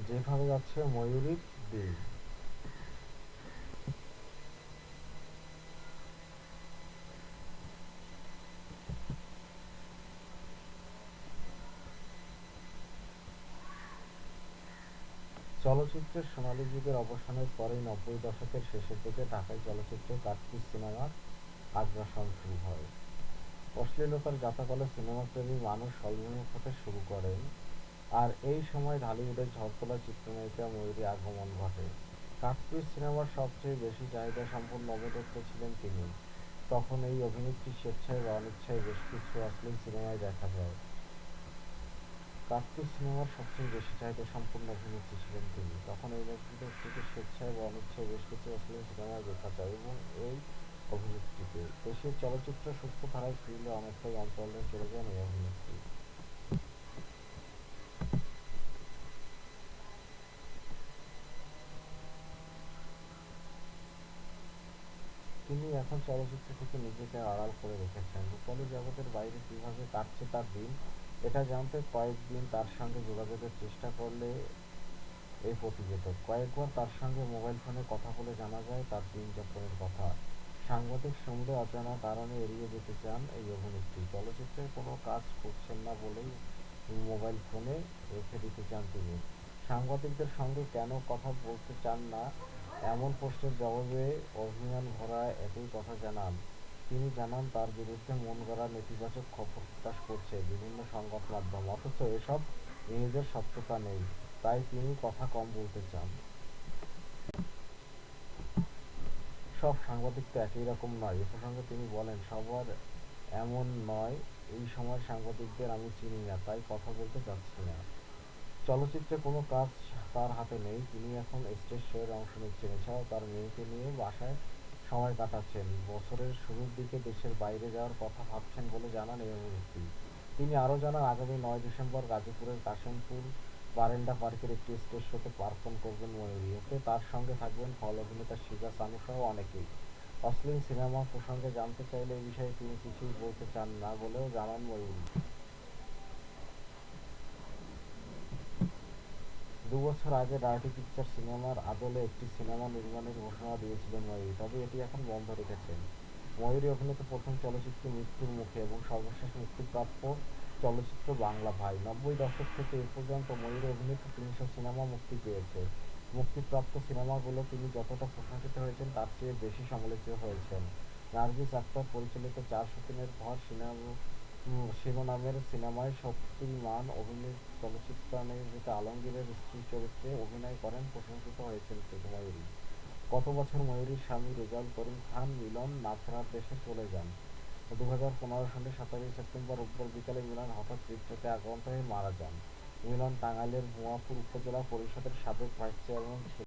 যেভাবে যাচ্ছে ময়ূরীর দিন। চলচ্চিত্রের সোনালী যুগের অবসানের পরেই 90 দশকের শেষের দিকে ঢাকাই চলচ্চিত্রে কাটপিস সিনেমার আগ্রাসন শুরু হয়। অশ্লীলতার জাঁতাকলে সিনেমাপ্রেমী মানুষ সলবিমুখ হতে শুরু করেন, আর এই সময় ঢালিউডের ঝড়তোলা চিত্রনায়িকা ময়ূরী আগমন ঘটে। কাটপিস সিনেমার সবচেয়ে বেশি চাহিদা সম্পন্ন অভিনেত্রী ছিলেন তিনি। তখন এই অভিনেত্রী স্বেচ্ছায় বা অনিচ্ছায় বেশ কিছু অশ্লীল সিনেমায় দেখা যায়। কাটপিস সিনেমার সবচেয়ে বেশি চাহিদা সম্পন্ন অভিনেত্রী ছিলেন তিনি। তখন এই অভিনেত্রীকে স্বেচ্ছায় বা অনিচ্ছায় বেশ কিছু অশ্লীল সিনেমায় দেখা যায় এবং এই অভিনেত্রীকে দেশের চলচ্চিত্র সূক্ষ্ম ধারায় ফিরলে অনেকটাই অন্তরালে চলে যান এই অভিনেত্রী। তিনি এখন চলচ্চিত্র থেকে নিজেকে আড়াল করে রেখেছেন। রূপালী জগতের বাইরে কিভাবে কাটছে তার দিন, এটা জানতে কয়েকদিন তার সঙ্গে যোগাযোগের চেষ্টা করলে এই প্রতিবেদক। কয়েকবার তার সঙ্গে মোবাইল ফোনে কথা বলে জানা যায় তার দিনযাপনের কথা। সাংবাদিক শুনলে অজানা কারণে এড়িয়ে যেতে চান এই অভিনেত্রী। চলচ্চিত্রের কোনো কাজ করছেন না বলেই মোবাইল ফোনে রেখে দিতে চান তিনি। সাংবাদিকদের সঙ্গে কেন কথা বলতে চান না, এমন প্রশ্নের জবাবে অভিমান ভরা একই কথা জানান তিনি। জানান তার বিরুদ্ধে মনগড়া নেতিবাচক খবর প্রকাশ করছে বিভিন্ন সংবাদ মাধ্যম, অথচ এসব নিউজের সত্যতা নেই, তাই তিনি কথা কম বলতে চান। সব সাংবাদিক তো একই রকম নয়। এ প্রসঙ্গে তিনি বলেন, সবার এমন নয়। এই সময়ের সাংবাদিকদের আমি চিনি না, তাই কথা বলতে চাচ্ছি না। চলচ্চিত্রে কোনো কাজ তার হাতে নেই, তিনি এখন স্টেজ শোয়ের অংশ নিচ্ছেন। এছাড়াও তার মেয়েকে নিয়ে বাসায় সময় কাটাচ্ছেন। বছরের শুরুর দিকে দেশের বাইরে যাওয়ার কথা ভাবছেন বলে জানান এই অভিনেত্রী। তিনি আরও জানান, আগামী ৯ ডিসেম্বর গাজীপুরের কাশিমপুর বারেন্ডা পার্কের একটি স্টেজ শোতে পারফর্ম করবেন ময়ূরী। এতে তার সঙ্গে থাকবেন খল অভিনেতা শিবা সানু সহ অনেকেই। অশ্লীল সিনেমা প্রসঙ্গে জানতে চাইলে এ বিষয়ে তিনি কিছুই বলতে চান না বলেও জানান ময়ূরী। ২ বছর আগে ডার্টি পিকচার সিনেমার আদলে একটি সিনেমা নির্মাণের ঘোষণা দিয়েছিলেন ময়ূরী, তবে এটি এখন বন্ধ রেখেছেন। ময়ূরী অভিনীত প্রথম চলচ্চিত্র মৃত্যুর মুখে এবং সর্বশেষ মুক্তিপ্রাপ্য চলচ্চিত্র বাংলা ভাই। ৯০ দশক থেকে এ পর্যন্ত ময়ূরী অভিনীত ৩০০ সিনেমা মুক্তি পেয়েছে। মুক্তিপ্রাপ্ত সিনেমাগুলো তিনি যতটা প্রশংসিত হয়েছেন তার চেয়ে বেশি সমালোচিত হয়েছেন। নার্গিস আক্তার পরিচালিত ৪ সতীনের ঘর শিরোনামের সিনেমায় শক্তিমান চলচ্চিত্রায়িতা আলমগীরের স্ত্রী চরিত্রে অভিনয় করেন প্রশংসিত হয়েছেন ময়ূরী। গত বছর ময়ূরীর স্বামী রেজাউল করিম খান মিলন নাছাড়ার দেশে চলে যান। ২০১৫ সালের ১৭ সেপ্টেম্বর রোববার বিকালে মিলন হঠাৎ হৃদরোগে আক্রান্ত হয়ে মারা যান। মিলন টাঙ্গাইলের ভুঞাপুর উপজেলা পরিষদের সাবেক ভাইস চেয়ারম্যান ছিলেন।